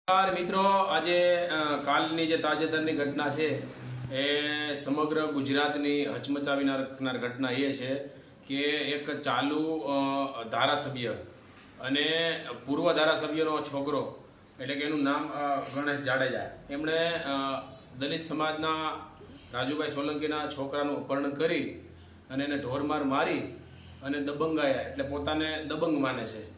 નમસ્કાર મિત્રો, આજે કાલની જે તાજેતરની ઘટના છે એ સમગ્ર ગુજરાતની હચમચાવી નાખનાર ઘટના એ છે કે એક ચાલુ ધારાસભ્ય અને પૂર્વ ધારાસભ્યનો છોકરો, એટલે કે એનું નામ ગણેશ જાડેજા, એમણે દલિત સમાજના રાજુભાઈ સોલંકીના છોકરાનું અપહરણ કરી અને એને ઢોરમાર મારી અને દબંગાયા, એટલે પોતાને દબંગ માને છે.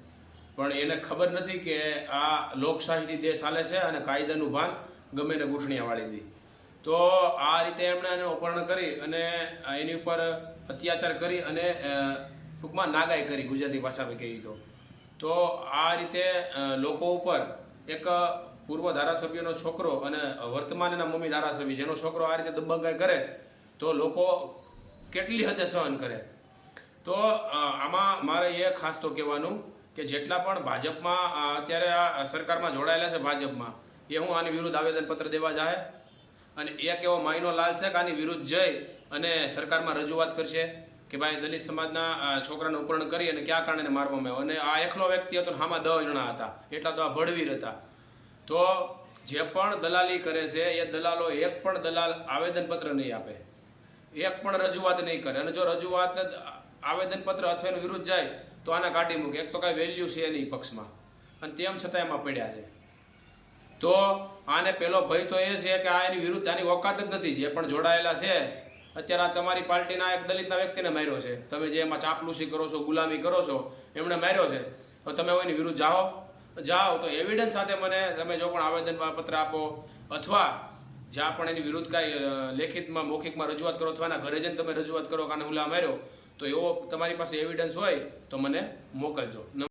પણ એને ખબર નથી કે આ લોકશાહીથી દેશ ચાલે છે અને કાયદાનું ભાન ગમે ને ગૂંઠણિયા વાળી દી. તો આ રીતે એમણે એને અપહરણ કરી અને એની ઉપર અત્યાચાર કરી અને ટૂંકમાં નાગાઈ કરી, ગુજરાતી ભાષામાં કહીએ તો આ રીતે લોકો ઉપર એક પૂર્વ ધારાસભ્યનો છોકરો અને વર્તમાન એના મમ્મી ધારાસભ્ય જેનો છોકરો આ રીતે દબંગાઈ કરે તો લોકો કેટલી હદે સહન કરે. તો આમાં મારે એ ખાસ તો કહેવાનું કે જેટલા પણ ભાજપમાં અત્યારે આ સરકારમાં જોડાયેલા છે ભાજપમાં, એ હું આની વિરુદ્ધ આવેદનપત્ર દેવા જાય અને એક એવો માયનો લાલ છે કે આની વિરુદ્ધ જઈ અને સરકારમાં રજૂઆત કરશે કે ભાઈ દલિત સમાજના છોકરાનું અપહરણ કરી અને કયા કારણે મારવામાં આવ્યો. અને આ એકલો વ્યક્તિ હતો, આમાં 10 જણા હતા, એટલા તો આ ભડવીર હતા. તો જે પણ દલાલી કરે છે એ દલાલો એક પણ દલાલ આવેદનપત્ર નહીં આપે, એક પણ રજૂઆત નહીં કરે. અને જો રજૂઆત આવેદનપત્ર અથવા એનું વિરુદ્ધ જાય તો આને કાઢી મૂકે. એક તો કાંઈ વેલ્યુ છે નહીં પક્ષમાં, અને તેમ છતાં એમાં પડ્યા છે. તો આને પહેલો ભય તો એ છે કે આ એની વિરુદ્ધ આની ઓકાત જ નથી. જે પણ જોડાયેલા છે અત્યારે આ તમારી પાર્ટીના એક દલિતના વ્યક્તિને માર્યો છે, તમે જે એમાં ચાપલુસી કરો છો, ગુલામી કરો છો, એમણે માર્યો છે. તો તમે એની વિરુદ્ધ જાઓ તો એવિડન્સ સાથે મને તમે જો પણ આવેદનપત્ર આપો અથવા જ્યાં પણ એની વિરુદ્ધ કાંઈ લેખિતમાં મૌખિકમાં રજૂઆત કરો અથવા એના ઘરે જઈને તમે રજૂઆત કરો કે આને હુલા માર્યો, તો એવો તમારી પાસે એવિડન્સ હોય તો મને મોકલજો.